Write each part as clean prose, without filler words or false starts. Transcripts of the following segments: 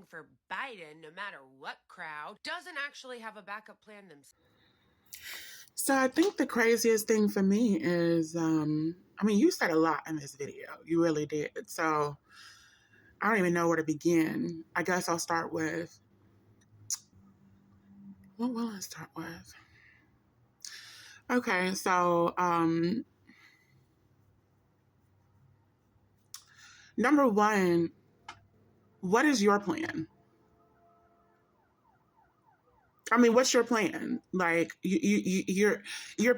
voting for Biden, no matter what crowd, doesn't actually have a backup plan themselves. So I think the craziest thing for me is, you said a lot in this video. You really did. So I don't even know where to begin. I guess I'll start with, what will I start with? Okay, so number one, what is your plan? I mean, what's your plan? Like you're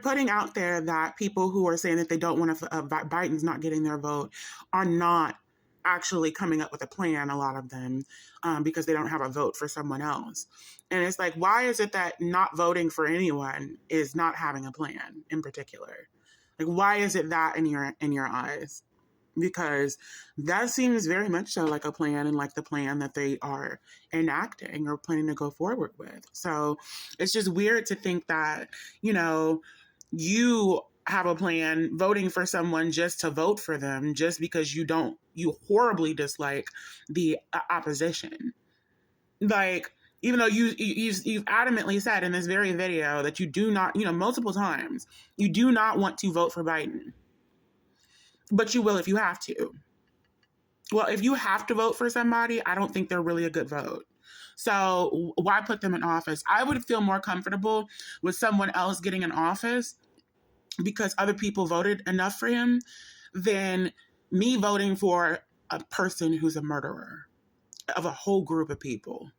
putting out there that people who are saying that they don't want to, Biden's not getting their vote, are not actually coming up with a plan. A lot of them, because they don't have a vote for someone else, and it's like, why is it that not voting for anyone is not having a plan in particular? Like, why is it that in your eyes? Because that seems very much so like a plan, and like the plan that they are enacting or planning to go forward with. So it's just weird to think that, you have a plan voting for someone just to vote for them, just because you horribly dislike the opposition. Like, even though you've adamantly said in this very video that you do not, multiple times, you do not want to vote for Biden. But you will if you have to. Well, if you have to vote for somebody, I don't think they're really a good vote. So why put them in office? I would feel more comfortable with someone else getting in office because other people voted enough for him than me voting for a person who's a murderer of a whole group of people.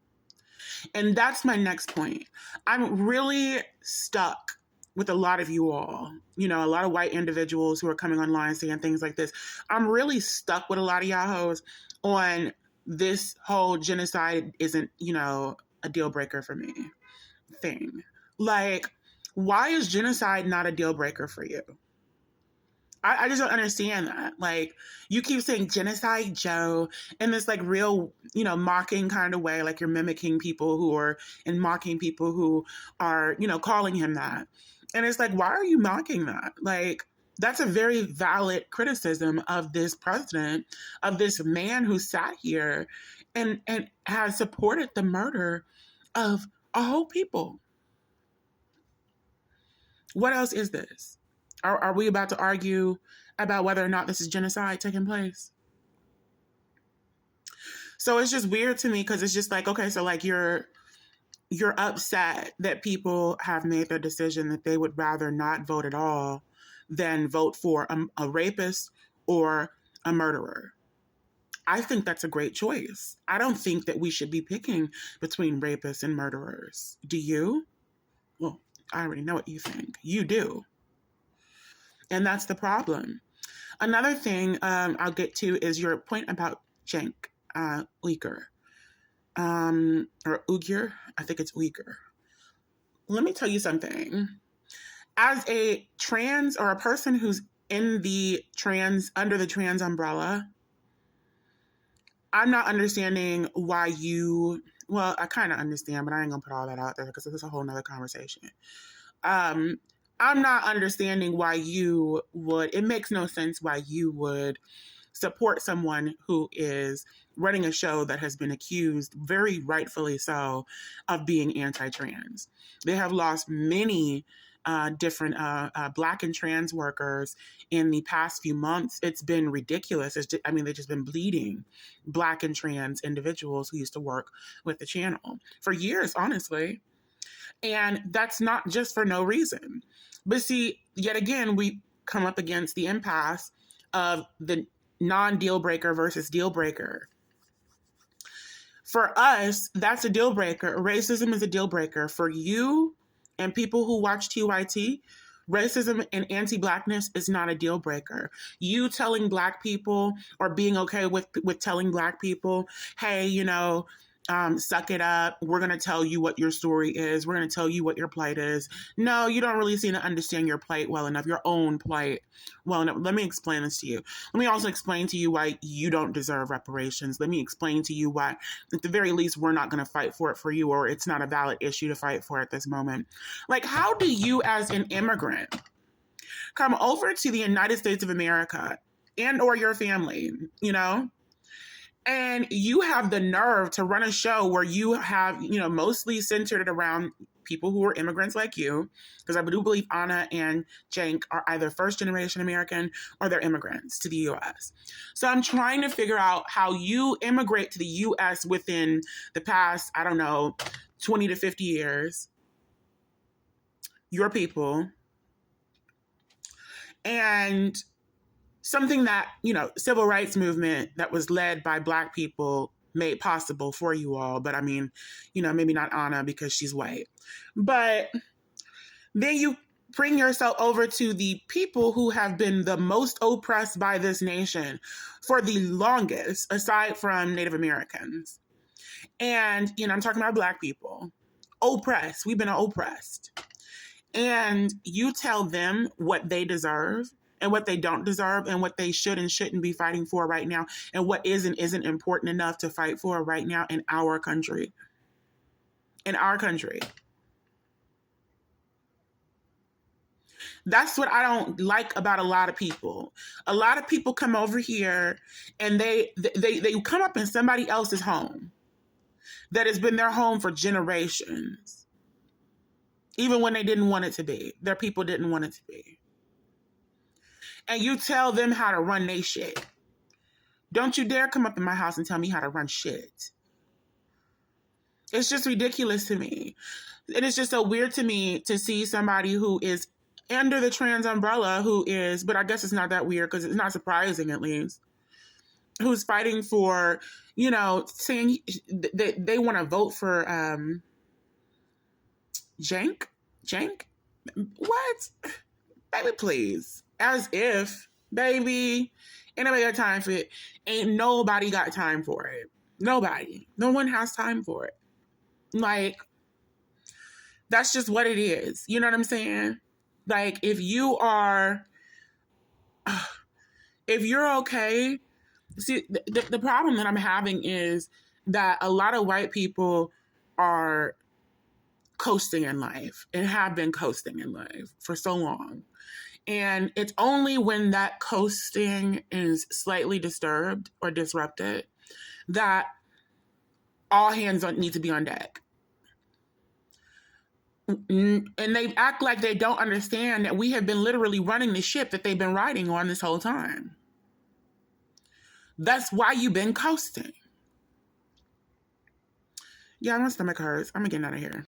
And that's my next point. I'm really stuck with a lot of you all, a lot of white individuals who are coming online saying things like this. I'm really stuck with a lot of y'all on this whole genocide isn't, a deal breaker for me thing. Like, why is genocide not a deal breaker for you? I just don't understand that. Like, you keep saying genocide Joe in this like real, mocking kind of way, like you're mimicking people who are and mocking people who are, calling him that. And it's like, why are you mocking that? Like, that's a very valid criticism of this president, of this man who sat here and has supported the murder of a whole people. What else is this? Are we about to argue about whether or not this is genocide taking place? So it's just weird to me because it's just like, okay, so like you're upset that people have made the decision that they would rather not vote at all than vote for a rapist or a murderer. I think that's a great choice. I don't think that we should be picking between rapists and murderers. Do you? Well, I already know what you think. You do. And that's the problem. Another thing I'll get to is your point about Cenk Uygur. Or Uyghur. I think it's Uyghur. Let me tell you something. As a trans or a person who's in the under the trans umbrella, I'm not understanding why well, I kind of understand, but I ain't gonna put all that out there because it's a whole nother conversation. I'm not understanding why it makes no sense why you would support someone who is running a show that has been accused, very rightfully so, of being anti-trans. They have lost many different Black and trans workers in the past few months. It's been ridiculous. They've just been bleeding Black and trans individuals who used to work with the channel for years, honestly. And that's not just for no reason. But see, yet again, we come up against the impasse of the non-deal breaker versus deal breaker. For us, that's a deal breaker. Racism is a deal breaker. For you and people who watch TYT, racism and anti-Blackness is not a deal breaker. You telling Black people or being okay with telling Black people, hey, suck it up. We're going to tell you what your story is. We're going to tell you what your plight is. No, you don't really seem to understand your plight well enough, your own plight well enough. Let me explain this to you. Let me also explain to you why you don't deserve reparations. Let me explain to you why, at the very least, we're not going to fight for it for you, or it's not a valid issue to fight for at this moment. Like, how do you as an immigrant come over to the United States of America and or your family, And you have the nerve to run a show where you have, mostly centered around people who are immigrants like you, because I do believe Anna and Cenk are either first generation American or they're immigrants to the US. So I'm trying to figure out how you immigrate to the US within the past, 20 to 50 years, your people, and something that, civil rights movement that was led by Black people made possible for you all. But I mean, maybe not Anna because she's white. But then you bring yourself over to the people who have been the most oppressed by this nation for the longest, aside from Native Americans. And, I'm talking about Black people. Oppressed. We've been oppressed. And you tell them what they deserve and what they don't deserve and what they should and shouldn't be fighting for right now and what is and isn't important enough to fight for right now in our country. In our country. That's what I don't like about a lot of people. A lot of people come over here and they come up in somebody else's home that has been their home for generations. Even when they didn't want it to be. Their people didn't want it to be. And you tell them how to run their shit. Don't you dare come up in my house and tell me how to run shit. It's just ridiculous to me. And it's just so weird to me to see somebody who is under the trans umbrella but I guess it's not that weird because it's not surprising at least, who's fighting for, saying that they want to vote for Cenk? What? Baby, please. As if, baby, ain't nobody got time for it. Ain't nobody got time for it. Nobody. No one has time for it. Like, that's just what it is. You know what I'm saying? Like, if you're okay, see, the problem that I'm having is that a lot of white people are coasting in life and have been coasting in life for so long. And it's only when that coasting is slightly disturbed or disrupted that all hands need to be on deck. And they act like they don't understand that we have been literally running the ship that they've been riding on this whole time. That's why you've been coasting. Yeah, my stomach hurts. I'm getting out of here.